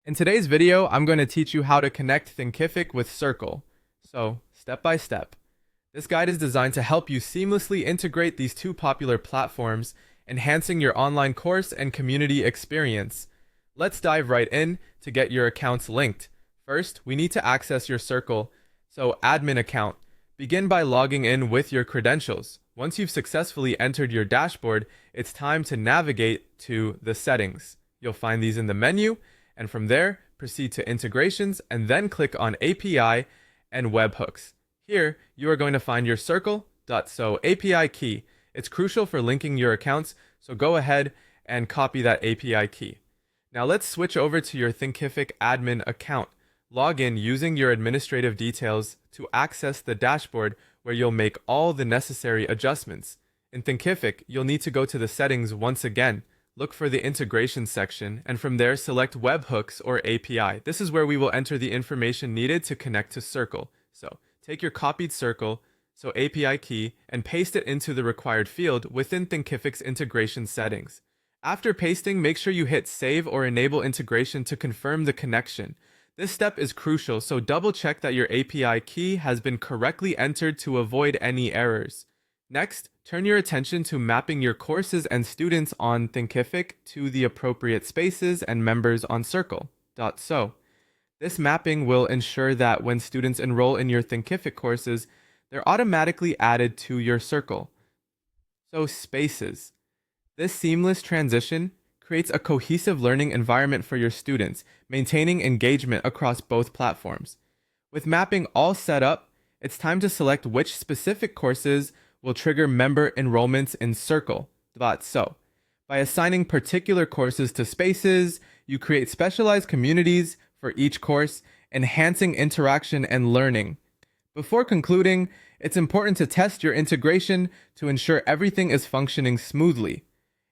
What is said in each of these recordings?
In today's video, I'm going to teach you how to connect Thinkific with Circle. So, step by step. This guide is designed to help you seamlessly integrate these two popular platforms, enhancing your online course and community experience. Let's dive right in to get your accounts linked. First, we need to access your Circle, so admin account. Begin by logging in with your credentials. Once you've successfully entered your dashboard, it's time to navigate to the settings. You'll find these in the menu, and from there, proceed to integrations and then click on API and webhooks. Here, you are going to find your Circle.so API key. It's crucial for linking your accounts, so go ahead and copy that API key. Now let's switch over to your Thinkific admin account. Log in using your administrative details to access the dashboard where you'll make all the necessary adjustments. In Thinkific, you'll need to go to the settings once again. Look for the integration section, and from there select webhooks or API. This is where we will enter the information needed to connect to Circle. So take your copied Circle, so API key, and paste it into the required field within Thinkific's integration settings. After pasting, make sure you hit save or enable integration to confirm the connection. This step is crucial, so double check that your API key has been correctly entered to avoid any errors. Next, turn your attention to mapping your courses and students on Thinkific to the appropriate spaces and members on Circle.so. This mapping will ensure that when students enroll in your Thinkific courses, they're automatically added to your Circle. So spaces. This seamless transition creates a cohesive learning environment for your students, maintaining engagement across both platforms. With mapping all set up, it's time to select which specific courses will trigger member enrollments in Circle.so. By assigning particular courses to spaces, you create specialized communities for each course, enhancing interaction and learning. Before concluding, it's important to test your integration to ensure everything is functioning smoothly.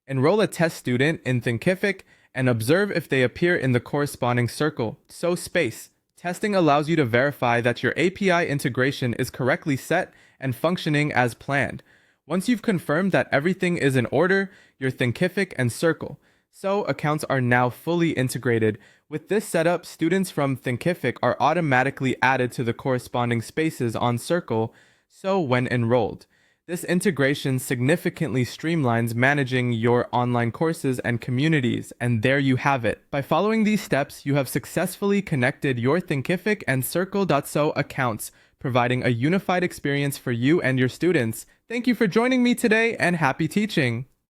Enroll a test student in Thinkific and observe if they appear in the corresponding Circle.so space. Testing allows you to verify that your API integration is correctly set and functioning as planned. Once you've confirmed that everything is in order, your Thinkific and Circle.so accounts are now fully integrated. With this setup, students from Thinkific are automatically added to the corresponding spaces on Circle.so when enrolled. This integration significantly streamlines managing your online courses and communities, and there you have it. By following these steps, you have successfully connected your Thinkific and Circle.so accounts, providing a unified experience for you and your students. Thank you for joining me today, and happy teaching!